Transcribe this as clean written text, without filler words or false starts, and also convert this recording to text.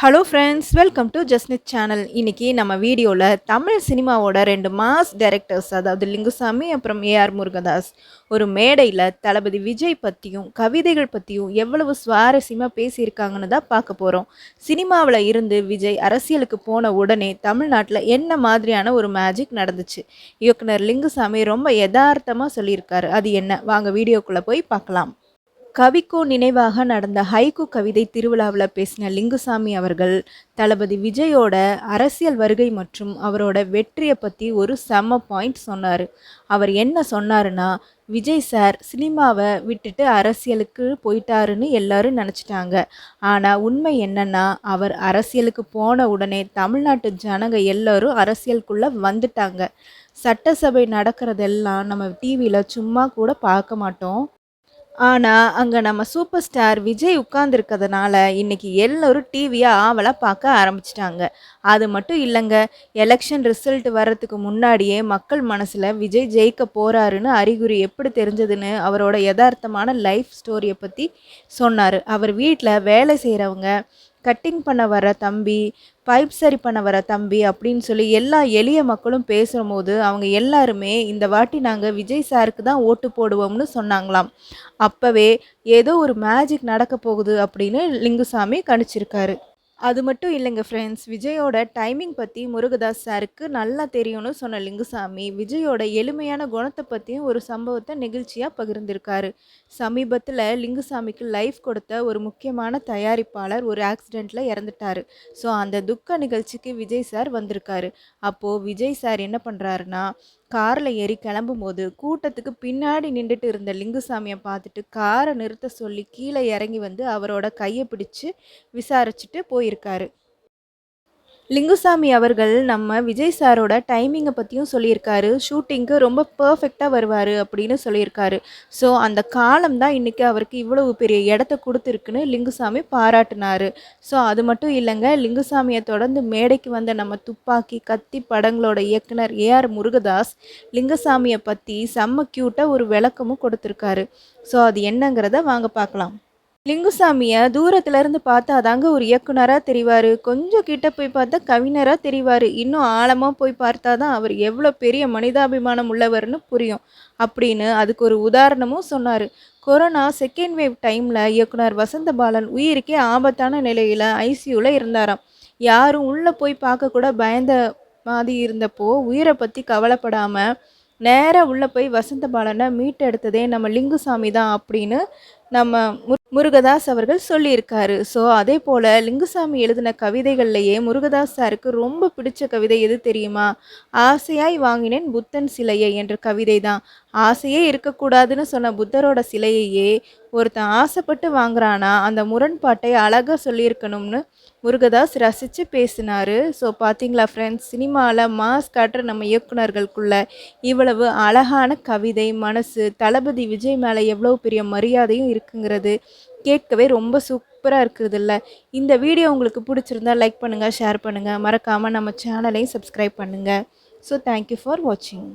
Hello friends, welcome to Jasnith channel. இன்னைக்கு நம்ம வீடியோவில் தமிழ் சினிமாவோட 2 மாஸ் டைரக்டர்ஸ், அதாவது லிங்குசாமி அப்புறம் ஏஆர் முருகதாஸ், ஒரு மேடையில் தளபதி விஜய் பற்றியும் கவிதைகள் பற்றியும் எவ்வளவு சுவாரஸ்யமாக பேசியிருக்காங்கன்னு தான் பார்க்க போகிறோம். சினிமாவில் இருந்து விஜய் அரசியலுக்கு போன உடனே தமிழ்நாட்டில் என்ன மாதிரியான ஒரு மேஜிக் நடந்துச்சு? இயக்குனர் லிங்குசாமி ரொம்ப யதார்த்தமாக சொல்லியிருக்காரு. அது என்ன? வாங்க வீடியோக்குள்ளே போய் பார்க்கலாம். கவிக்கோ நினைவாக நடந்த ஹைக்கூ கவிதை திருவிழாவில் பேசின லிங்குசாமி அவர்கள் தளபதி விஜயோட அரசியல் வருகை மற்றும் அவரோட வெற்றியை பற்றி ஒரு செம்ம பாயிண்ட் சொன்னார். அவர் என்ன சொன்னாருன்னா, விஜய் சார் சினிமாவை விட்டுட்டு அரசியலுக்கு போயிட்டாருன்னு எல்லாரும் நினச்சிட்டாங்க. ஆனால் உண்மை என்னன்னா, அவர் அரசியலுக்கு போன உடனே தமிழ்நாட்டு ஜனங்க எல்லாரும் அரசியலுக்குள்ளே வந்துட்டாங்க. சட்டசபை நடக்கிறதெல்லாம் நம்ம டிவியில் சும்மா கூட பார்க்க மாட்டோம். ஆனால் அங்கே நம்ம சூப்பர் ஸ்டார் விஜய் உட்கார்ந்துருக்கிறதுனால இன்னைக்கு எல்லோரும் டிவியை ஆவலாக பார்க்க ஆரம்பிச்சிட்டாங்க. அது மட்டும் இல்லைங்க, எலெக்ஷன் ரிசல்ட் வர்றதுக்கு முன்னாடியே மக்கள் மனசில் விஜய் ஜெயிக்க போகிறாருன்னு அறிகுறி எப்படி தெரிஞ்சதுன்னு அவரோட யதார்த்தமான லைஃப் ஸ்டோரியை பற்றி சொன்னார். அவர் வீட்டில் வேலை செய்கிறவங்க, கட்டிங் பண்ண வர தம்பி, பைப் சரி பண்ண வர தம்பி அப்படின்னு சொல்லி எல்லா எளிய மக்களும் பேசும்போது அவங்க எல்லாருமே இந்த வாட்டி நாங்கள் விஜய் சாருக்கு தான் ஓட்டு போடுவோம்னு சொன்னாங்களாம். அப்போவே ஏதோ ஒரு மேஜிக் நடக்க போகுது அப்படின்னு லிங்குசாமி கணிச்சிருக்காரு. அது மட்டும் இல்லைங்க ஃப்ரெண்ட்ஸ், விஜயோட டைமிங் பற்றி முருகதாஸ் சாருக்கு நல்லா தெரியும்னு சொன்ன லிங்குசாமி விஜயோட எளிமையான குணத்தை பற்றியும் ஒரு சம்பவத்தை நெகிழ்ச்சியாக பகிர்ந்திருக்காரு. சமீபத்தில் லிங்குசாமிக்கு லைஃப் கொடுத்த ஒரு முக்கியமான தயாரிப்பாளர் ஒரு ஆக்சிடெண்ட்டில் இறந்துட்டார். ஸோ அந்த துக்க நிகழ்ச்சிக்கு விஜய் சார் வந்திருக்காரு. அப்போது விஜய் சார் என்ன பண்ணுறாருன்னா, காரில் ஏறி கிளம்பும்போது கூட்டத்துக்கு பின்னாடி நின்றுட்டு இருந்த லிங்குசாமியை பார்த்துட்டு காரை நிறுத்த சொல்லி கீழே இறங்கி வந்து அவரோட கையை பிடிச்சு விசாரிச்சுட்டு போயிருக்காரு. லிங்குசாமி அவர்கள் நம்ம விஜய் சாரோட டைமிங்கை பற்றியும் சொல்லியிருக்காரு. ஷூட்டிங்க்கு ரொம்ப பர்ஃபெக்டாக வருவார் அப்படின்னு சொல்லியிருக்காரு. ஸோ அந்த காலம் தான் இன்றைக்கி அவருக்கு இவ்வளவு பெரிய இடத்த கொடுத்துருக்குன்னு லிங்குசாமி பாராட்டினார். ஸோ அது மட்டும் இல்லைங்க, லிங்குசாமியை தொடர்ந்து மேடைக்கு வந்த நம்ம துப்பாக்கி, கத்தி படங்களோட இயக்குனர் ஏஆர் முருகதாஸ் லிங்குசாமியை பற்றி செம்ம க்யூட்டாக ஒரு விளக்கமும் கொடுத்துருக்காரு. ஸோ அது என்னங்கிறத வாங்க பார்க்கலாம். லிங்குசாமியை தூரத்துலேருந்து பார்த்தா தாங்க ஒரு இயக்குனராக தெரிவார். கொஞ்சம் கிட்ட போய் பார்த்தா கவிஞராக தெரிவார். இன்னும் ஆழமாக போய் பார்த்தா தான் அவர் எவ்வளோ பெரிய மனிதாபிமானம் உள்ளவர்னு புரியும் அப்படின்னு அதுக்கு ஒரு உதாரணமும் சொன்னார். கொரோனா செகண்ட் வேவ் டைமில் இயக்குனர் வசந்தபாலன் உயிருக்கே ஆபத்தான நிலையில் ஐசியூவில் இருந்தாராம். யாரும் உள்ளே போய் பார்க்க கூட பயந்த மாதிரி இருந்தப்போ உயிரை பற்றி கவலைப்படாமல் நேராக உள்ளே போய் வசந்தபாலனை மீட்டெடுத்ததே நம்ம லிங்குசாமி தான் அப்படின்னு நம்ம முருகதாஸ் அவர்கள் சொல்லியிருக்காரு. ஸோ அதே போல் லிங்குசாமி எழுதின கவிதைகள்லையே முருகதாஸ் சாருக்கு ரொம்ப பிடிச்ச கவிதை எது தெரியுமா? ஆசையாய் வாங்கினேன் புத்தன் சிலையை என்ற கவிதை தான். ஆசையே இருக்கக்கூடாதுன்னு சொன்ன புத்தரோட சிலையையே ஒருத்தன் ஆசைப்பட்டு வாங்குறானா, அந்த முரண்பாட்டை அழகாக சொல்லியிருக்கணும்னு முருகதாஸ் ரசித்து பேசினார். ஸோ பார்த்தீங்களா ஃப்ரெண்ட்ஸ், சினிமாவில் மாஸ் காட்டுற நம்ம இயக்குனர்களுக்குள்ள இவ்வளவு அழகான கவிதை, மனசு, தளபதி விஜய் மேலே எவ்வளோ பெரிய மரியாதையும் இருக்குங்கிறது கேட்கவே ரொம்ப சூப்பராக இருக்குதுல்ல. இந்த வீடியோ உங்களுக்கு பிடிச்சிருந்தா லைக் பண்ணுங்கள், ஷேர் பண்ணுங்கள், மறக்காமல் நம்ம சேனலையும் சப்ஸ்கிரைப் பண்ணுங்கள். ஸோ தேங்க்யூ ஃபார் வாட்சிங்.